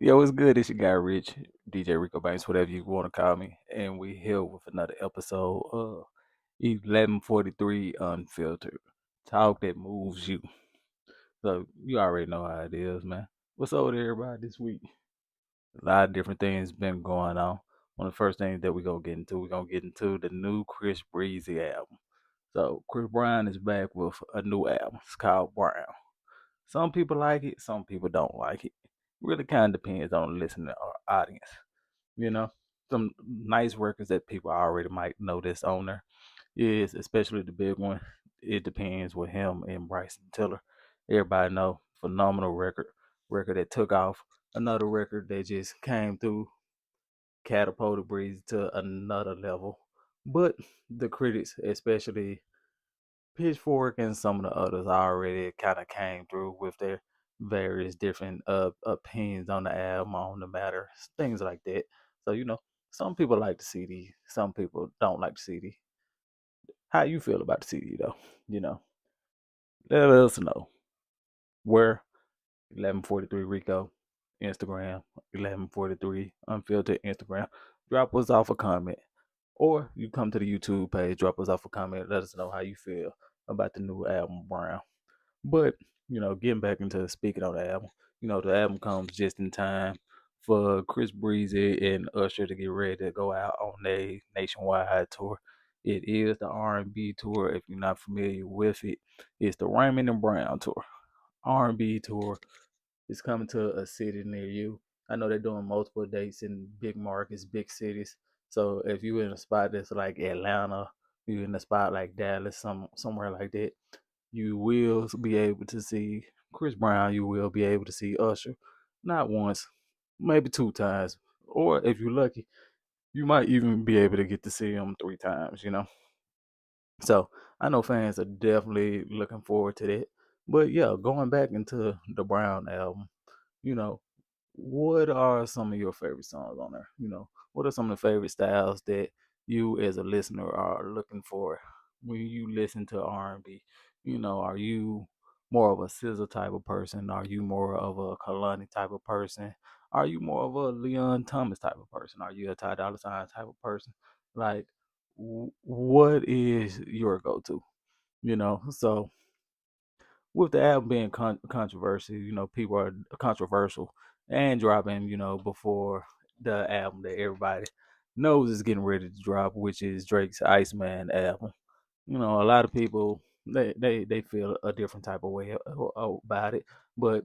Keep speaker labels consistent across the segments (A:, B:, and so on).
A: Yo, it's good? It's your guy Rich, DJ Rico Banks, whatever you want to call me. And we here with another episode of 1143 Unfiltered. Talk that moves you. So you already know how it is, man. What's up with everybody this week? A lot of different things been going on. One of the first things that we're gonna get into the new Chris Breezy album. So Chris Brown is back with a new album. It's called Brown. Some people like it, some people don't like it. Really kind of depends on the listener or audience. You know, some nice records that people already might notice on there is especially the big one. It depends with him and Bryson Tiller. Everybody know phenomenal record that took off. Another record that just came through, catapulted Breeze to another level. But the critics, especially Pitchfork and some of the others already kind of came through with their various different opinions on the album, on the matter, things like that. So some people like the CD, some people don't like the CD. How you feel about the CD though? You know, let us know. Where 1143 Rico, Instagram, 1143 Unfiltered Instagram. Drop us off a comment, or you come to the YouTube page, drop us off a comment. Let us know how you feel about the new album Brown. But getting back into speaking on the album, the album comes just in time for Chris Breezy and Usher to get ready to go out on a nationwide tour. It is the R&B tour. If you're not familiar with it, it's the Raymond and Brown tour. R&B tour is coming to a city near you. I know they're doing multiple dates in big markets, big cities. So if you're in a spot that's like Atlanta, you're in a spot like Dallas, somewhere like that, you will be able to see Chris Brown. You will be able to see Usher, not once, maybe two times, or if you're lucky, you might even be able to get to see him three times. So I know fans are definitely looking forward to that. But yeah, going back into the Brown album, you know, what are some of your favorite songs on there? What are some of the favorite styles that you as a listener are looking for when you listen to R&B? Are you more of a scissor type of person? Are you more of a Kalani type of person? Are you more of a Leon Thomas type of person? Are you a Ty Dolla Sign type of person? Like, what is your go-to? So with the album being controversial, people are controversial and dropping, before the album that everybody knows is getting ready to drop, which is Drake's Iceman album. A lot of people they feel a different type of way about it, but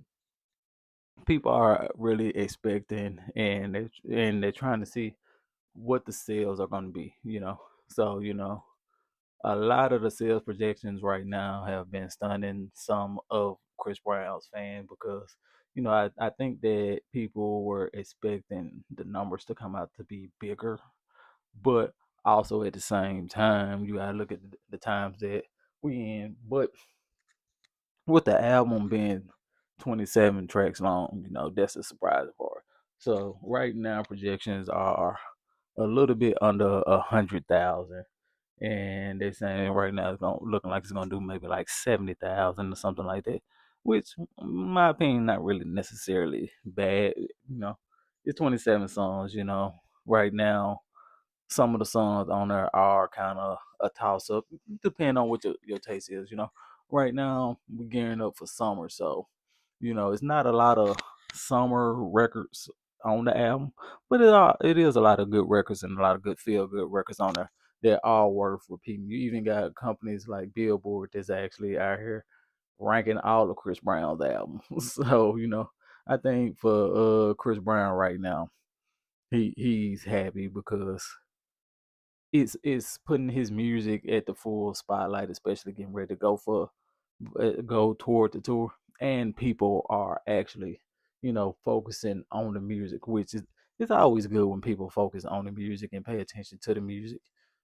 A: people are really expecting and they're trying to see what the sales are going to be. So a lot of the sales projections right now have been stunning some of Chris Brown's fans because, I think that people were expecting the numbers to come out to be bigger, but also at the same time, you gotta look at the times that we in. But with the album being 27 tracks long, that's a surprising part. So right now projections are a little bit under 100,000, and they're saying right now it's gonna looking like it's gonna do maybe like 70,000 or something like that, which, in my opinion, not really necessarily bad. It's 27 songs. Right now, some of the songs on there are kind of a toss up, depending on what your taste is. Right now we're gearing up for summer, so it's not a lot of summer records on the album, but it is a lot of good records and a lot of good feel good records on there that are worth repeating. You even got companies like Billboard that's actually out here ranking all of Chris Brown's albums. So I think for Chris Brown right now, he's happy because it's putting his music at the full spotlight, especially getting ready to go toward the tour, and people are actually, focusing on the music, which is it's always good when people focus on the music and pay attention to the music.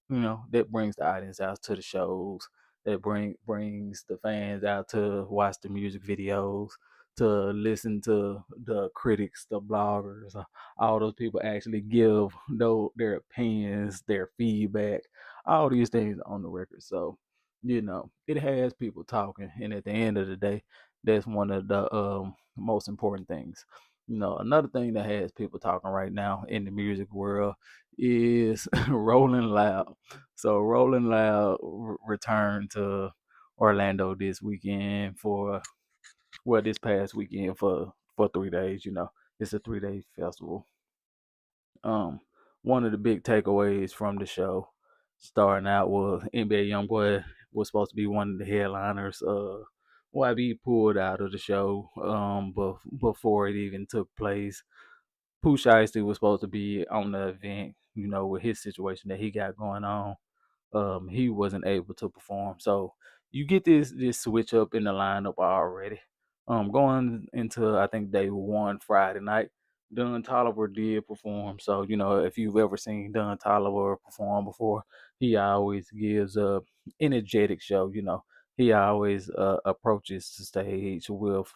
A: That brings the audience out to the shows. That brings the fans out to watch the music videos, to listen to the critics, the bloggers, all those people actually give their opinions, their feedback, all these things on the record. So, it has people talking, and at the end of the day, that's one of the most important things. Another thing that has people talking right now in the music world is Rolling Loud. So Rolling Loud returned to Orlando this weekend for this past weekend for 3 days. It's a 3 day festival. Um, One of the big takeaways from the show, starting out, was NBA YoungBoy was supposed to be one of the headliners. YB pulled out of the show but before it even took place. Pooh Shiesty was supposed to be on the event, with his situation that he got going on. He wasn't able to perform. So you get this switch up in the lineup already. Going into, I think, day one Friday night, Don Tolliver did perform. So if you've ever seen Don Tolliver perform before, he always gives a energetic show. He always approaches the stage with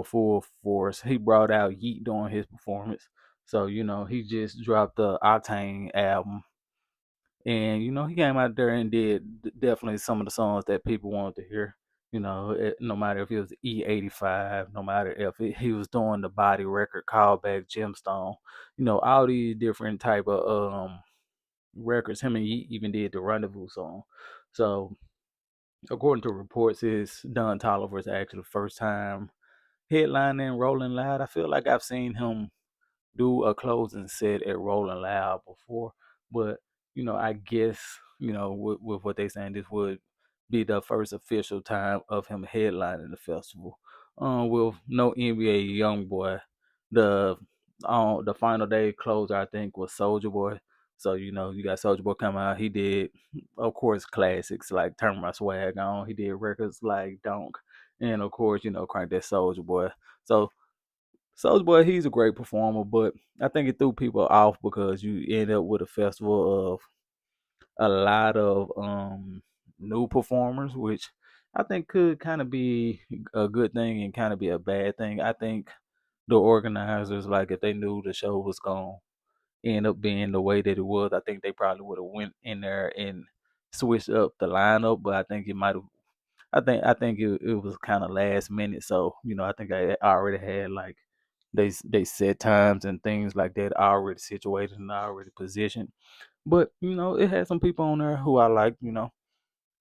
A: full force. He brought out Yeet during his performance. So he just dropped the Octane album, and he came out there and did definitely some of the songs that people wanted to hear. No matter if it was E85, no matter if he was doing the Body record, Callback, Gemstone, all these different type of records. Him and he even did the Rendezvous song. So according to reports, it's Don Tolliver's actually the first time headlining Rolling Loud. I feel like I've seen him do a closing set at Rolling Loud before, but I guess with what they saying, this would be the first official time of him headlining the festival. With no NBA YoungBoy, the the final day closer I think was Soldier Boy. So you got Soldier Boy come out. He did, of course, classics like Turn My Swag On. He did records like Donk, and of course Crank That Soldier Boy. So Soulja Boy, he's a great performer, but I think it threw people off because you end up with a festival of a lot of new performers, which I think could kind of be a good thing and kind of be a bad thing. I think the organizers, like, if they knew the show was going to end up being the way that it was, I think they probably would have went in there and switched up the lineup. But I think it might have. I think it was kind of last minute, so I think I already had, like, they set times and things like that already situated and already positioned. But it had some people on there who I like.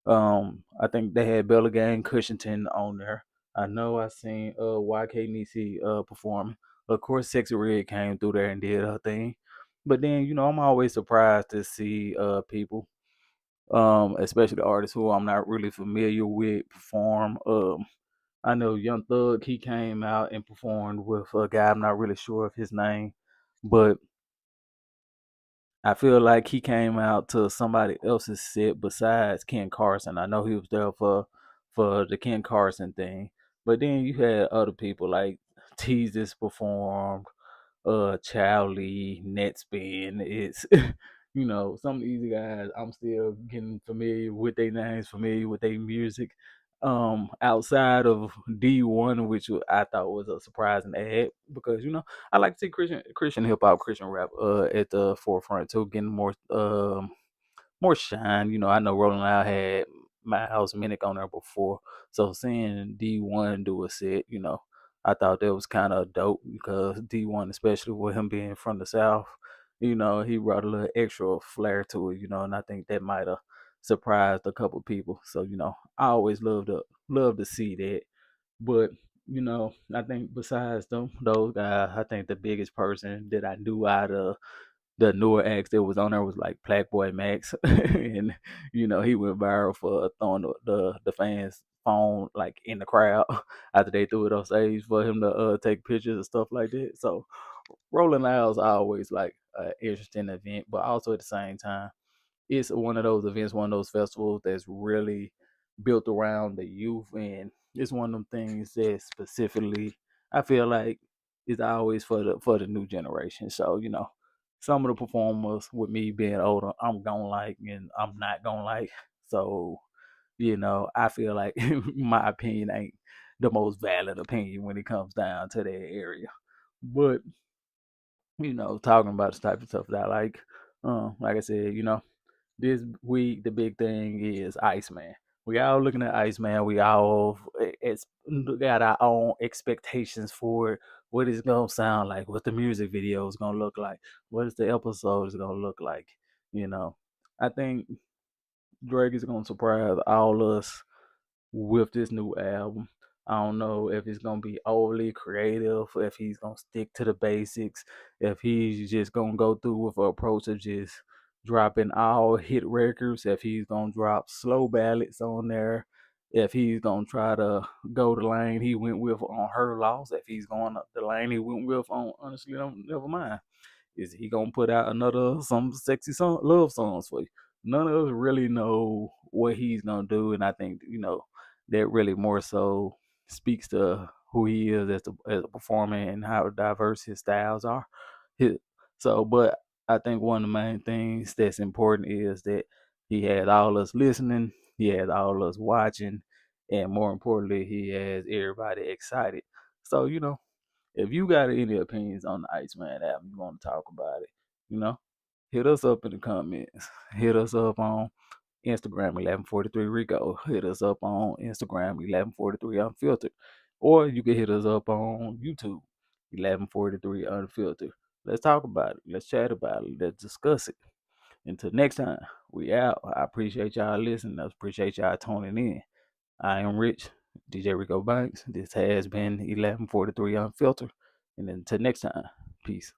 A: I think they had Bella Gang Cushington on there. I know I seen YK Nisi performing. Of course, Sexy Red came through there and did her thing. But then I'm always surprised to see people, especially the artists who I'm not really familiar with, perform. I know Young Thug, he came out and performed with a guy, I'm not really sure of his name, but I feel like he came out to somebody else's set besides Ken Carson. I know he was there for the Ken Carson thing, but then you had other people like Teases performed, Chowley, Netspin. It's some of these guys I'm still getting familiar with their names, familiar with their music. Outside of D1, which I thought was a surprising ad, because I like to see Christian hip hop, Christian rap at the forefront too, getting more shine. I know Rolling Loud had My House Minnick on there before, so seeing D1 do a set, I thought that was kind of dope because D1, especially with him being from the South, he brought a little extra flair to it, and I think that might have surprised a couple people. So I always love to see that. But I think besides those guys, I think the biggest person that I knew out of the newer acts that was on there was like Black Boy Max, and he went viral for throwing the fans' phone like in the crowd after they threw it on stage for him to take pictures and stuff like that. So Rolling Loud's always like an interesting event, but also at the same time, it's one of those events, one of those festivals that's really built around the youth, and it's one of them things that specifically I feel like is always for the new generation. So some of the performers, with me being older, I'm gonna like and I'm not gonna like. So I feel like my opinion ain't the most valid opinion when it comes down to that area. But talking about the type of stuff that I like I said, this week the big thing is Iceman. We all looking at Iceman. We all got our own expectations for it. what it's gonna sound like, what the music video is gonna look like, what is the episode is gonna look like. You know, I think Drake is gonna surprise all us with this new album. I don't know if it's gonna be overly creative, if he's gonna stick to the basics, if he's just gonna go through with an approach of just dropping all hit records, if he's gonna drop slow ballads on there, if he's gonna try to go the lane he went with on Her Loss, if he's going up the lane he went with on Honestly Never Mind. Is he gonna put out another some sexy song, love songs for you? None of us really know what he's gonna do, and I think that really more so speaks to who he is as a performer and how diverse his styles are. His, but I think one of the main things that's important is that he has all us listening, he has all us watching, and more importantly, he has everybody excited. So if you got any opinions on the Iceman album, you want to talk about it, you know, hit us up in the comments. Hit us up on Instagram 1143 Rico. Hit us up on Instagram 1143 Unfiltered. Or you can hit us up on YouTube 1143 Unfiltered. Let's talk about it. Let's chat about it. Let's discuss it. Until next time, we out. I appreciate y'all listening. I appreciate y'all tuning in. I am Rich, DJ Rico Banks. This has been 1143 Unfiltered. And until next time, peace.